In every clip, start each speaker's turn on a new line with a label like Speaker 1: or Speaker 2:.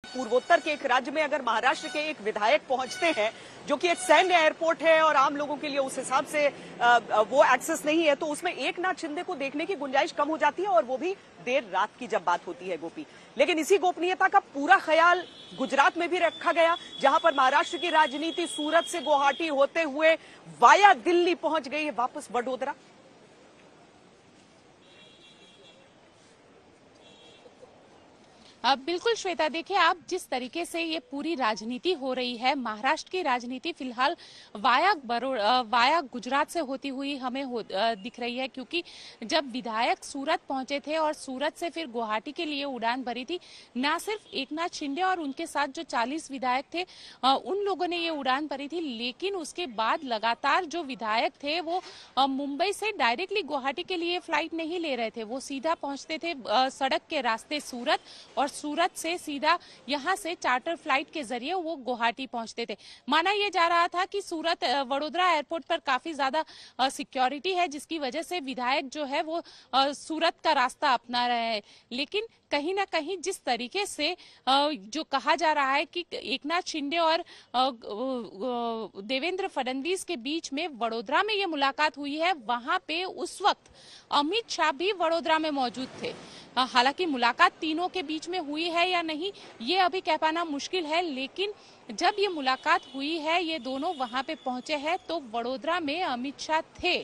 Speaker 1: पूर्वोत्तर के एक राज्य में अगर महाराष्ट्र के एक विधायक पहुंचते हैं, जो कि एक सैन्य एयरपोर्ट है और आम लोगों के लिए उस हिसाब से वो एक्सेस नहीं है, तो उसमें एकनाथ शिंदे को देखने की गुंजाइश कम हो जाती है, और वो भी देर रात की जब बात होती है गोपी। लेकिन इसी गोपनीयता का पूरा ख्याल गुजरात में भी रखा गया, जहां पर महाराष्ट्र की राजनीति सूरत से गुवाहाटी होते हुए वाया दिल्ली पहुंच गई है, वापस वडोदरा।
Speaker 2: बिल्कुल श्वेता, देखिए आप जिस तरीके से ये पूरी राजनीति हो रही है, महाराष्ट्र की राजनीति फिलहाल वाया गुजरात से होती हुई हमें दिख रही है, क्योंकि जब विधायक सूरत पहुंचे थे और सूरत से फिर गुवाहाटी के लिए उड़ान भरी थी, ना सिर्फ एकनाथ शिंदे और उनके साथ जो 40 विधायक थे उन लोगों ने ये उड़ान भरी थी, लेकिन उसके बाद लगातार जो विधायक थे वो मुंबई से डायरेक्टली गुवाहाटी के लिए फ्लाइट नहीं ले रहे थे, वो सीधा पहुंचते थे सड़क के रास्ते सूरत, और सूरत से सीधा यहां से चार्टर फ्लाइट के जरिए वो गुवाहाटी पहुंचते थे। माना यह जा रहा था कि सूरत वडोदरा एयरपोर्ट पर काफी ज्यादा सिक्योरिटी है, जिसकी वजह से विधायक जो है वो सूरत का रास्ता अपना रहे हैं, लेकिन कहीं ना कहीं जिस तरीके से जो कहा जा रहा है कि एकनाथ शिंदे और देवेंद्र फडणवीस के बीच में वडोदरा में ये मुलाकात हुई है, वहां पे उस वक्त अमित शाह भी वडोदरा में मौजूद थे। हालांकि मुलाकात तीनों के बीच में हुई है या नहीं ये अभी कह पाना मुश्किल है, लेकिन जब ये मुलाकात हुई है, ये दोनों वहां पे पहुंचे हैं, तो वडोदरा में अमित शाह थे,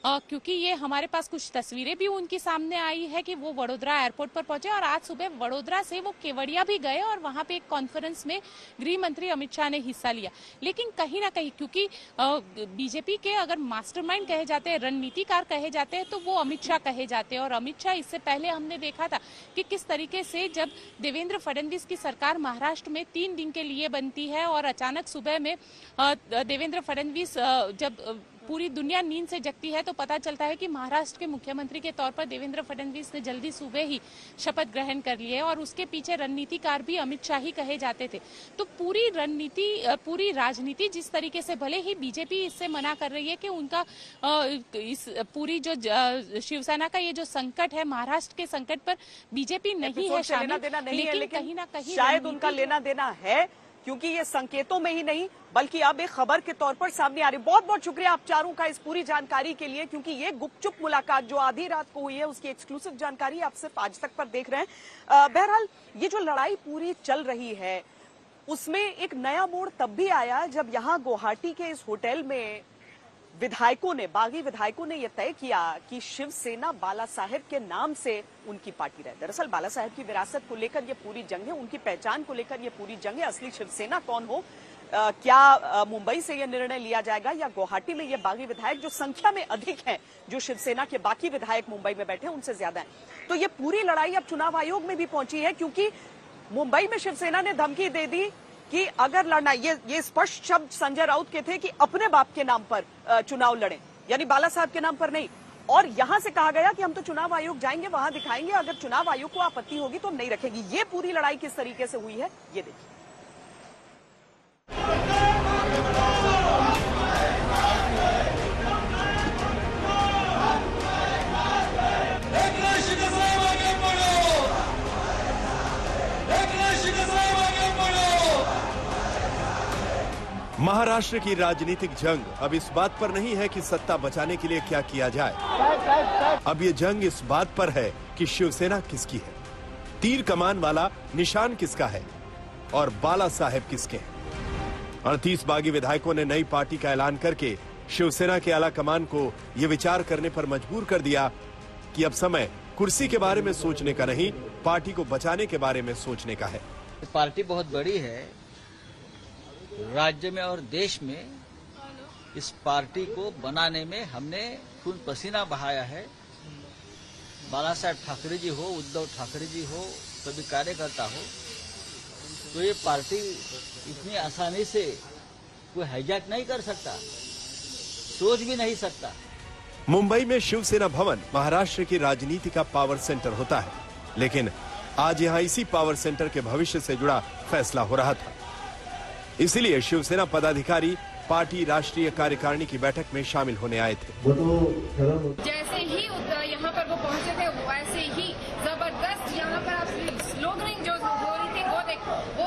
Speaker 2: क्योंकि ये हमारे पास कुछ तस्वीरें भी उनकी सामने आई है कि वो वडोदरा एयरपोर्ट पर पहुंचे और आज सुबह वडोदरा से वो केवड़िया भी गए और वहां पे एक कॉन्फ्रेंस में गृह मंत्री अमित शाह ने हिस्सा लिया। लेकिन कहीं ना कहीं क्योंकि बीजेपी के अगर मास्टरमाइंड कहे जाते हैं, रणनीतिकार कहे जाते हैं, तो वो अमित शाह कहे जाते हैं। और अमित शाह इससे पहले हमने देखा था कि किस तरीके से जब देवेंद्र फडणवीस की सरकार महाराष्ट्र में 3 दिन के लिए बनती है और अचानक सुबह में देवेंद्र फडणवीस जब पूरी दुनिया नींद से जगती है, तो पता चलता है कि महाराष्ट्र के मुख्यमंत्री के तौर पर देवेंद्र फडणवीस ने जल्दी सुबह ही शपथ ग्रहण कर लिए, और उसके पीछे रणनीतिकार भी अमित शाह ही कहे जाते थे। तो पूरी राजनीति जिस तरीके से, भले ही बीजेपी इससे मना कर रही है कि उनका इस पूरी जो शिवसेना का ये जो संकट है, महाराष्ट्र के संकट पर बीजेपी नहीं है शामिल, लेकिन कहीं ना कहीं
Speaker 1: शायद उनका लेना देना है, क्योंकि ये संकेतों में ही नहीं बल्कि अब एक खबर के तौर पर सामने आ रही। बहुत बहुत शुक्रिया आप चारों का इस पूरी जानकारी के लिए, क्योंकि ये गुपचुप मुलाकात जो आधी रात को हुई है उसकी एक्सक्लूसिव जानकारी आप सिर्फ आज तक पर देख रहे हैं। बहरहाल ये जो लड़ाई पूरी चल रही है उसमें एक नया मोड़ तब भी आया जब यहाँ गुवाहाटी के इस होटल में बागी विधायकों ने यह तय किया कि शिवसेना बाला साहेब के नाम से उनकी पार्टी रहे। दरअसल बाला साहेब की विरासत को लेकर यह पूरी जंग है, उनकी पहचान को लेकर यह पूरी जंग है। असली शिवसेना कौन हो, क्या मुंबई से यह निर्णय लिया जाएगा या गुवाहाटी में ये बागी विधायक जो संख्या में अधिक हैं, जो शिवसेना के बाकी विधायक मुंबई में बैठे हैं उनसे ज्यादा है, तो ये पूरी लड़ाई अब चुनाव आयोग में भी पहुंची है, क्योंकि मुंबई में शिवसेना ने धमकी दे दी कि अगर लड़ना, ये स्पष्ट शब्द संजय राउत के थे कि अपने बाप के नाम पर चुनाव लड़ें, यानी बाला साहब के नाम पर नहीं। और यहां से कहा गया कि हम तो चुनाव आयोग जाएंगे, वहां दिखाएंगे, अगर चुनाव आयोग को आपत्ति होगी तो नहीं रखेगी। ये पूरी लड़ाई किस तरीके से हुई है ये देखिए।
Speaker 3: महाराष्ट्र की राजनीतिक जंग अब इस बात पर नहीं है कि सत्ता बचाने के लिए क्या किया जाए। अब ये जंग इस बात पर है कि शिवसेना किसकी है, तीर कमान वाला निशान किसका है और बाला साहेब किसके हैं। 38 बागी विधायकों ने नई पार्टी का ऐलान करके शिवसेना के आला कमान को यह विचार करने पर मजबूर कर दिया कि अब समय कुर्सी के बारे में सोचने का नहीं, पार्टी को बचाने के बारे में सोचने का है।
Speaker 4: पार्टी बहुत बड़ी है राज्य में और देश में। इस पार्टी को बनाने में हमने खून पसीना बहाया है। बाला साहेब ठाकरे जी हो, उद्धव ठाकरे जी हो, सभी कार्यकर्ता हो, तो ये पार्टी इतनी आसानी से कोई हाईजैक नहीं कर सकता, सोच भी नहीं सकता।
Speaker 3: मुंबई में शिवसेना भवन महाराष्ट्र की राजनीति का पावर सेंटर होता है, लेकिन आज यहाँ इसी पावर सेंटर के भविष्य से जुड़ा फैसला हो रहा था। इसीलिए शिवसेना पदाधिकारी पार्टी राष्ट्रीय कार्यकारिणी की बैठक में शामिल होने आए थे।
Speaker 5: जैसे ही यहाँ पर वो पहुंचे थे वैसे ही जबरदस्त यहाँ पर आप स्लोगनिंग जो हो रही थी वो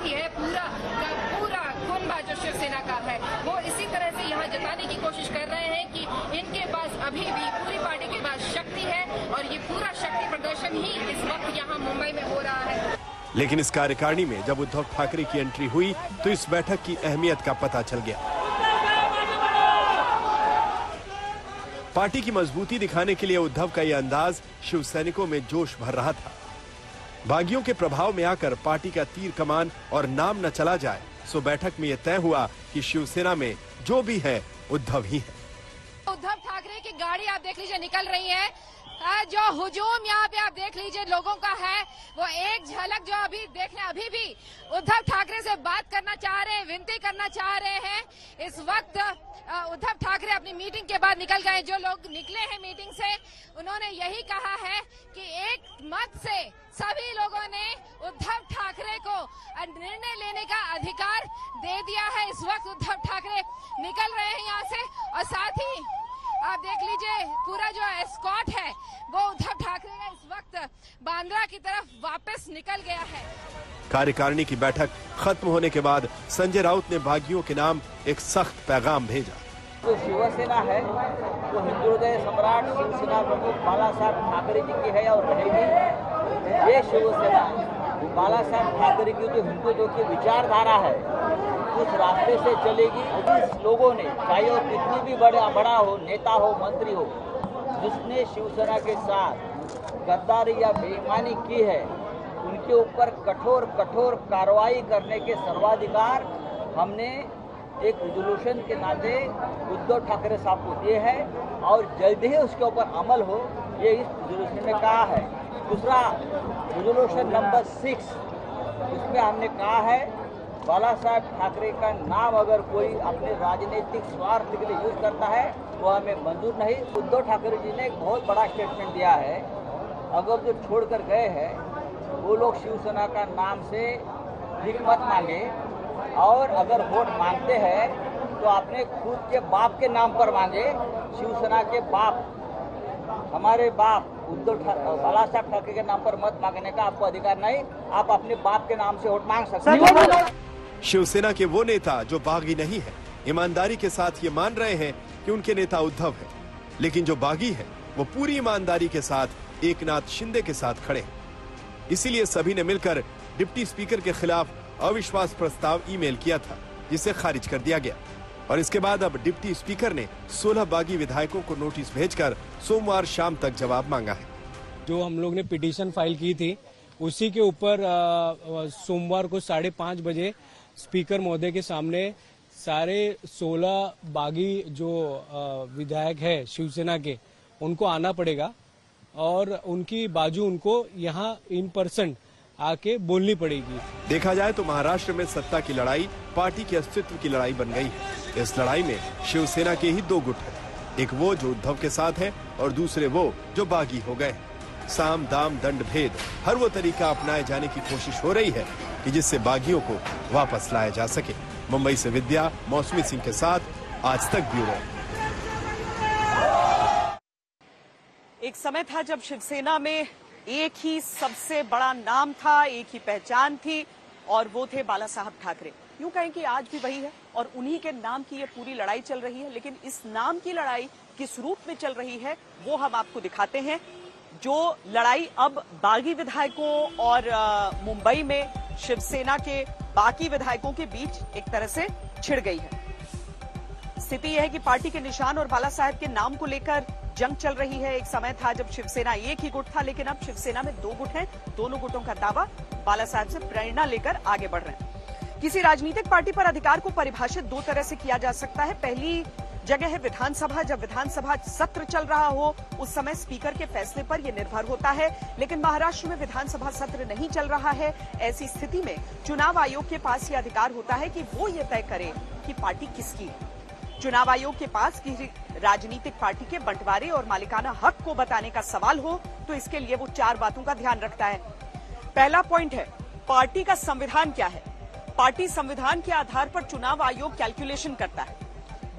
Speaker 5: साथी है पूरा का पूरा कुनबा जो शिवसेना का है वो इसी तरह से यहाँ जताने की कोशिश कर रहे हैं कि इनके पास अभी भी पूरी पार्टी के पास शक्ति है और ये पूरा शक्ति प्रदर्शन ही इस वक्त यहाँ मुंबई में हो रहा है।
Speaker 3: लेकिन इस कार्यकारिणी में जब उद्धव ठाकरे की एंट्री हुई तो इस बैठक की अहमियत का पता चल गया। पार्टी की मजबूती दिखाने के लिए उद्धव का यह अंदाज शिवसैनिकों में जोश भर रहा था। बागियों के प्रभाव में आकर पार्टी का तीर कमान और नाम न चला जाए, सो बैठक में यह तय हुआ कि शिवसेना में जो भी है उद्धव ही है।
Speaker 5: उद्धव ठाकरे की गाड़ी आप देख लीजिए निकल रही है। जो हुजूम यहाँ पे आप देख लीजिए लोगों का है वो एक झलक जो अभी भी उद्धव ठाकरे से बात करना चाह रहे हैं, विनती करना चाह रहे हैं। इस वक्त उद्धव ठाकरे अपनी मीटिंग के बाद निकल गए। जो लोग निकले हैं मीटिंग से उन्होंने यही कहा है कि एक मत से सभी लोगों ने उद्धव ठाकरे को निर्णय लेने का अधिकार दे दिया है। इस वक्त उद्धव ठाकरे निकल रहे हैं यहाँ से और साथ ही आप देख लीजिए पूरा जो एस्कॉर्ट है वो उद्धव ठाकरे का इस वक्त बांद्रा की तरफ वापस निकल गया है।
Speaker 3: कार्यकारिणी की बैठक खत्म होने के बाद संजय राउत ने बागियों के नाम एक सख्त पैगाम भेजा।
Speaker 4: जो शिवसेना है वो हिंदुहृदय सम्राट शिवसेना प्रमुख बाला साहब ठाकरे जी की है और रहेगी। ये शिवसेना बाला साहब ठाकरे की जो हिंदुत्व की विचारधारा है उस रास्ते से चलेगी। जिस लोगों ने चाहे वो कितनी भी बड़ा हो, नेता हो, मंत्री हो, जिसने शिवसेना के साथ गद्दारी या बेईमानी की है उनके ऊपर कठोर कार्रवाई करने के सर्वाधिकार हमने एक रेजोल्यूशन के नाते उद्धव ठाकरे साहब को दिए है और जल्द ही उसके ऊपर अमल हो, ये इस रेजोल्यूशन में कहा है। दूसरा रेजोल्यूशन नंबर 6 उसमें हमने कहा है बाला साहब ठाकरे का नाम अगर कोई अपने राजनीतिक स्वार्थ के लिए यूज करता है वो हमें मंजूर नहीं। उद्धव ठाकरे जी ने एक बहुत बड़ा स्टेटमेंट दिया है, अगर जो छोड़कर गए हैं वो लोग शिवसेना का नाम से भीख मत मांगे और अगर वोट मांगते हैं तो अपने खुद के बाप के नाम पर मांगे। शिवसेना के बाप, हमारे बाप बाला साहब ठाकरे के नाम पर मत मांगने का आपको अधिकार नहीं। आप अपने बाप के नाम से वोट मांग सकते हैं।
Speaker 3: शिवसेना के वो नेता जो बागी नहीं है ईमानदारी के साथ ये मान रहे हैं कि उनके नेता उद्धव है, लेकिन जो बागी है वो पूरी ईमानदारी के साथ एकनाथ शिंदे के साथ खड़े हैं। इसीलिए सभी ने मिलकर डिप्टी स्पीकर के खिलाफ अविश्वास प्रस्ताव ईमेल किया था, जिसे खारिज कर दिया गया। और इसके बाद अब डिप्टी स्पीकर ने 16 बागी विधायकों को नोटिस भेजकर सोमवार शाम तक जवाब मांगा है।
Speaker 6: जो हम लोग ने पिटीशन फाइल की थी उसी के ऊपर सोमवार को 5:30 बजे स्पीकर महोदय के सामने सारे 16 बागी जो विधायक है शिवसेना के उनको आना पड़ेगा और उनकी बाजू उनको यहाँ इन पर्सन आके बोलनी पड़ेगी।
Speaker 3: देखा जाए तो महाराष्ट्र में सत्ता की लड़ाई पार्टी के अस्तित्व की लड़ाई बन गई है। इस लड़ाई में शिवसेना के ही 2 गुट हैं, एक वो जो उद्धव के साथ है और दूसरे वो जो बागी हो गए। साम दाम दंड भेद हर वो तरीका अपनाए जाने की कोशिश हो रही है कि जिससे बागियों को वापस लाया जा सके। मुंबई से विद्या, मौसमी सिंह के साथ आज तक ब्यूरो।
Speaker 1: एक समय था जब शिवसेना में एक ही सबसे बड़ा नाम था, एक ही पहचान थी और वो थे बाला साहब ठाकरे। यूं कहें कि आज भी वही है और उन्हीं के नाम की ये पूरी लड़ाई चल रही है। लेकिन इस नाम की लड़ाई किस रूप में चल रही है वो हम आपको दिखाते हैं। जो लड़ाई अब बागी विधायकों और मुंबई में शिवसेना के बाकी विधायकों के बीच एक तरह से छिड़ गई है। स्थिति यह है कि पार्टी के निशान और बाला साहब के नाम को लेकर जंग चल रही है। एक समय था जब शिवसेना एक ही गुट था, लेकिन अब शिवसेना में 2 गुट हैं। दोनों गुटों का दावा बाला साहब से प्रेरणा लेकर आगे बढ़ रहे हैं। किसी राजनीतिक पार्टी पर अधिकार को परिभाषित 2 तरह से किया जा सकता है। पहली जगह है विधानसभा। जब विधानसभा सत्र चल रहा हो उस समय स्पीकर के फैसले पर यह निर्भर होता है, लेकिन महाराष्ट्र में विधानसभा सत्र नहीं चल रहा है। ऐसी स्थिति में चुनाव आयोग के पास यह अधिकार होता है कि वो ये तय करे कि पार्टी किसकी है। चुनाव आयोग के पास किसी राजनीतिक पार्टी के बंटवारे और मालिकाना हक को बताने का सवाल हो तो इसके लिए वो 4 बातों का ध्यान रखता है। पहला पॉइंट है पार्टी का संविधान क्या है। पार्टी संविधान के आधार पर चुनाव आयोग कैलकुलेशन करता है।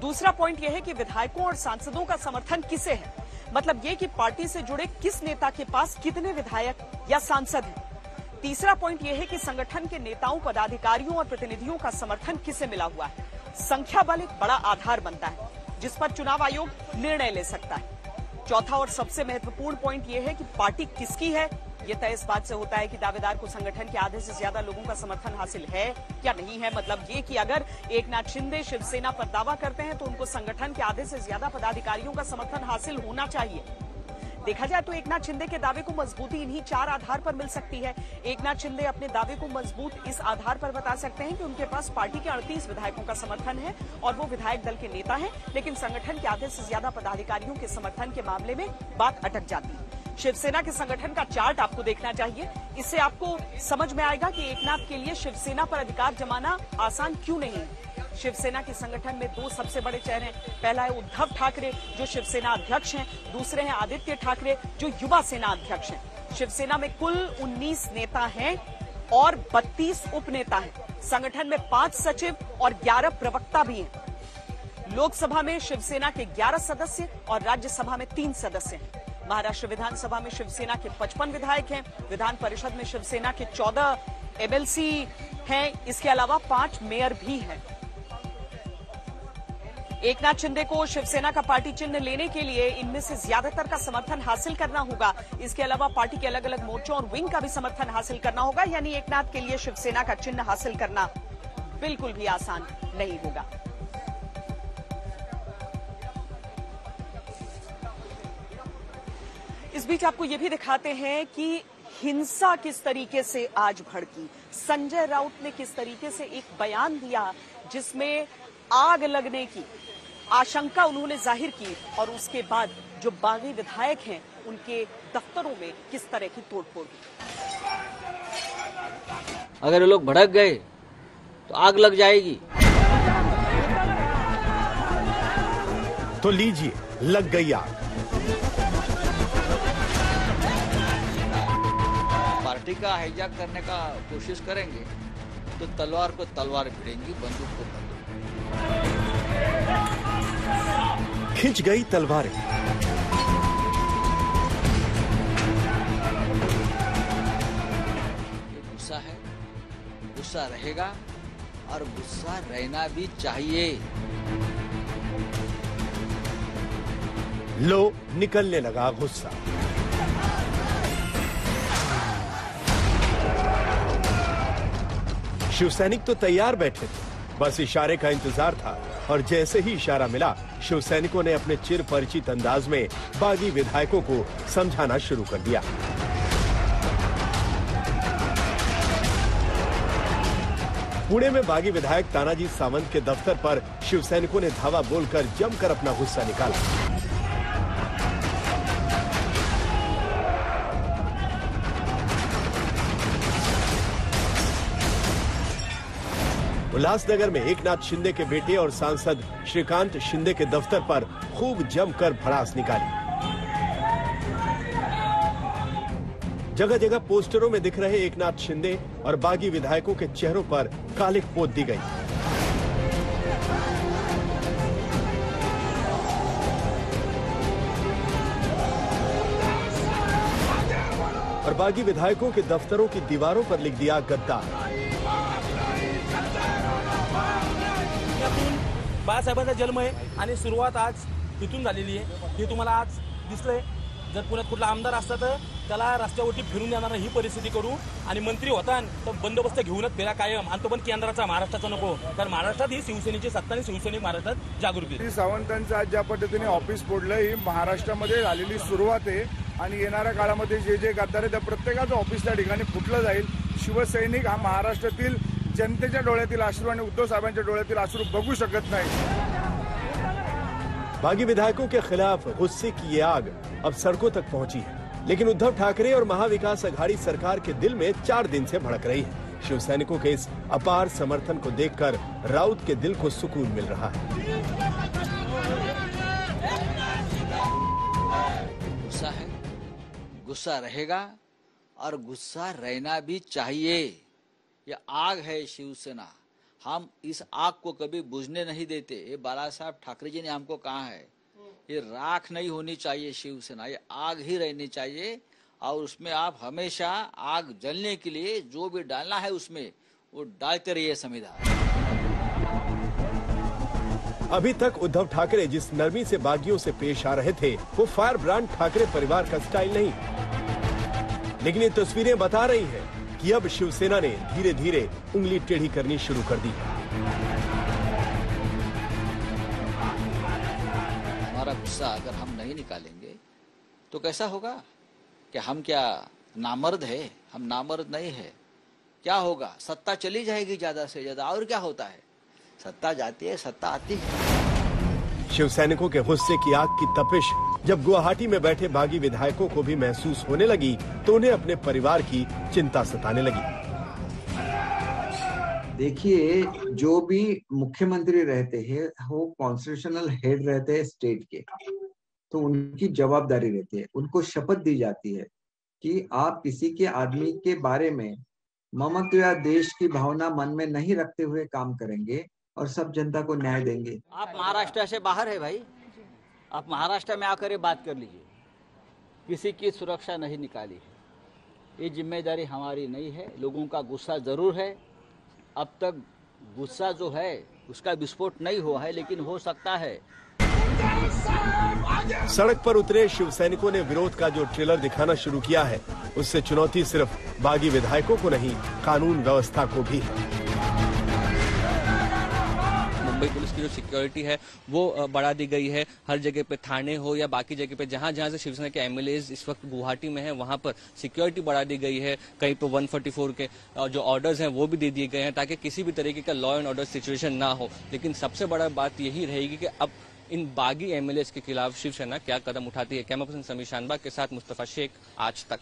Speaker 1: दूसरा पॉइंट यह है कि विधायकों और सांसदों का समर्थन किसे है, मतलब ये कि पार्टी से जुड़े किस नेता के पास कितने विधायक या सांसद हैं। तीसरा पॉइंट यह है कि संगठन के नेताओं, पदाधिकारियों और प्रतिनिधियों का समर्थन किसे मिला हुआ है। संख्या बल एक बड़ा आधार बनता है जिस पर चुनाव आयोग निर्णय ले सकता है। चौथा और सबसे महत्वपूर्ण पॉइंट यह है कि पार्टी किसकी है। यह तय इस बात से होता है कि दावेदार को संगठन के आधे से ज्यादा लोगों का समर्थन हासिल है या नहीं है। मतलब ये कि अगर एकनाथ शिंदे शिवसेना पर दावा करते हैं तो उनको संगठन के आधे से ज्यादा पदाधिकारियों का समर्थन हासिल होना चाहिए। देखा जाए तो एकनाथ शिंदे के दावे को मजबूती इन्हीं 4 आधार पर मिल सकती है। एकनाथ शिंदे अपने दावे को मजबूत इस आधार पर बता सकते हैं कि उनके पास पार्टी के 38 विधायकों का समर्थन है और वो विधायक दल के नेता हैं, लेकिन संगठन के आधे से ज्यादा पदाधिकारियों के समर्थन के मामले में बात अटक जाती है। शिवसेना के संगठन का चार्ट आपको देखना चाहिए। इससे आपको समझ में आएगा कि एकनाथ के लिए शिवसेना पर अधिकार जमाना आसान क्यों नहीं है। शिवसेना के संगठन में 2 सबसे बड़े चेहरे हैं। पहला है उद्धव ठाकरे जो शिवसेना अध्यक्ष हैं, दूसरे हैं आदित्य ठाकरे जो युवा सेना अध्यक्ष हैं। शिवसेना में कुल 19 नेता हैं और 32 उपनेता हैं। संगठन में 5 सचिव और 11 प्रवक्ता भी हैं। लोकसभा में शिवसेना के 11 सदस्य और राज्यसभा में 3 सदस्य हैं। महाराष्ट्र विधानसभा में शिवसेना के 55 विधायक हैं। विधान परिषद में शिवसेना के 14 एमएलसी हैं। इसके अलावा 5 मेयर भी हैं। एकनाथ शिंदे को शिवसेना का पार्टी चिन्ह लेने के लिए इनमें से ज्यादातर का समर्थन हासिल करना होगा। इसके अलावा पार्टी के अलग अलग मोर्चों और विंग का भी समर्थन हासिल करना होगा। यानी एकनाथ के लिए शिवसेना का चिन्ह हासिल करना बिल्कुल भी आसान नहीं होगा। इस बीच आपको यह भी दिखाते हैं कि हिंसा किस तरीके से आज भड़की। संजय राउत ने किस तरीके से एक बयान दिया जिसमें आग लगने की आशंका उन्होंने जाहिर की और उसके बाद जो बागी विधायक हैं उनके दफ्तरों में किस तरह की तोड़फोड़ की।
Speaker 4: अगर ये लोग भड़क गए तो आग लग जाएगी।
Speaker 3: तो लीजिए, लग गई आग।
Speaker 4: पार्टी का हाईजैक करने का कोशिश करेंगे तो तलवार को तलवार भिड़ेंगी, बंदूक को बंदूक।
Speaker 3: खिंच गई तलवारें।
Speaker 4: गुस्सा है, गुस्सा रहेगा और गुस्सा रहना भी चाहिए।
Speaker 3: लो निकलने लगा गुस्सा। शिवसैनिक तो तैयार बैठे थे, बस इशारे का इंतजार था और जैसे ही इशारा मिला शिवसैनिकों ने अपने चिर परिचित अंदाज में बागी विधायकों को समझाना शुरू कर दिया। पुणे में बागी विधायक तानाजी सावंत के दफ्तर पर शिवसैनिकों ने धावा बोलकर जमकर अपना गुस्सा निकाला। उल्लासनगर में एकनाथ शिंदे के बेटे और सांसद श्रीकांत शिंदे के दफ्तर पर खूब जमकर भड़ास निकाली। जगह जगह पोस्टरों में दिख रहे एकनाथ शिंदे और बागी विधायकों के चेहरों पर कालिख पोत दी गई। और बागी विधायकों के दफ्तरों की दीवारों पर लिख दिया गद्दार।
Speaker 7: बाळासाहेबांचा जन्म आहे आणि सुरुवात आज इथून झालेली आहे। हे तुम्हाला आज दिसलंय। जर पुण्यात कुठला आमदार असता तर त्याला रस्त्यावरती फिरून देणार ही परिस्थिती करू आणि मंत्री होता तर बंदोबस्त घेऊनच फिरा कायम, आणि तो पण केंद्राचा, महाराष्ट्राचा नको। कारण महाराष्ट्रात ही शिवसेनेची सत्ता आणि शिवसैनिक महाराष्ट्रात जागृती।
Speaker 8: सावंतांचं आज ज्या पद्धतीने ऑफिस फोडलं ही महाराष्ट्रामध्ये झालेली सुरुवात आहे आणि येणाऱ्या काळामध्ये जे जे गद्दार आहेत त्या प्रत्येकाचं ऑफिस त्या ठिकाणी फुटलं जाईल। शिवसैनिक हा महाराष्ट्रातील जनतेच्या डोळ्यातील अश्रू आणि उद्धव साहेबांच्या डोळ्यातील अश्रू बघू शकत नाही।
Speaker 3: बागी विधायकों के खिलाफ गुस्से की ये आग अब सड़कों तक पहुंची है, लेकिन उद्धव ठाकरे और महाविकास अघाड़ी सरकार के दिल में 4 दिन से भड़क रही है। शिवसैनिकों के इस अपार समर्थन को देखकर राउत के दिल को सुकून मिल रहा है।
Speaker 4: गुस्सा है, गुस्सा रहेगा और गुस्सा रहना भी चाहिए। ये आग है शिवसेना, हम इस आग को कभी बुझने नहीं देते। ये बाला साहब ठाकरे जी ने हमको कहा है, ये राख नहीं होनी चाहिए शिवसेना, ये आग ही रहनी चाहिए और उसमें आप हमेशा आग जलने के लिए जो भी डालना है उसमें वो डालते रहिए संविधान।
Speaker 3: अभी तक उद्धव ठाकरे जिस नरमी से बागियों से पेश आ रहे थे वो फायर ब्रांड ठाकरे परिवार का स्टाइल नहीं, लेकिन ये तस्वीरें बता रही हैं कि अब शिवसेना ने धीरे धीरे उंगली टेढ़ी करनी शुरू कर दी।
Speaker 4: हमारा गुस्सा अगर हम नहीं निकालेंगे तो कैसा होगा कि हम क्या नामर्द है? हम नामर्द नहीं है। क्या होगा? सत्ता चली जाएगी ज्यादा से ज्यादा, और क्या होता है? सत्ता जाती है, सत्ता आती है।
Speaker 3: शिवसैनिकों के गुस्से की आग की तपिश जब गुवाहाटी में बैठे बागी विधायकों को भी महसूस होने लगी तो उन्हें अपने परिवार की चिंता सताने लगी।
Speaker 9: देखिए, जो भी मुख्यमंत्री रहते हैं वो कॉन्स्टिट्यूशनल हेड रहते हैं स्टेट के, तो उनकी जवाबदारी रहती है, उनको शपथ दी जाती है कि आप किसी के आदमी के बारे में ममत्व या देश की भावना मन में नहीं रखते हुए काम करेंगे और सब जनता को न्याय देंगे।
Speaker 4: आप महाराष्ट्र से बाहर है भाई, आप महाराष्ट्र में आकर बात कर लीजिए। किसी की सुरक्षा नहीं निकाली है, ये जिम्मेदारी हमारी नहीं है। लोगों का गुस्सा जरूर है, अब तक गुस्सा जो है उसका विस्फोट नहीं हुआ है, लेकिन हो सकता है।
Speaker 3: सड़क पर उतरे शिवसैनिकों ने विरोध का जो ट्रेलर दिखाना शुरू किया है उससे चुनौती सिर्फ बागी विधायकों को नहीं, कानून व्यवस्था को भी है।
Speaker 10: मुंबई पुलिस की जो सिक्योरिटी है वो बढ़ा दी गई है। हर जगह पे थाने हो या बाकी जगह पे जहां जहां से शिवसेना के एमएलएज इस वक्त गुवाहाटी में है वहां पर सिक्योरिटी बढ़ा दी गई है। कहीं पे 144 के जो ऑर्डर्स हैं वो भी दे दिए गए हैं ताकि किसी भी तरीके का लॉ एंड ऑर्डर सिचुएशन ना हो। लेकिन सबसे बड़ा बात यही रहेगी कि अब इन बागी एमएलएज के खिलाफ शिवसेना क्या कदम उठाती है। कैमरा पर्सन समीर शानबाग के साथ मुस्तफा शेख, आज तक।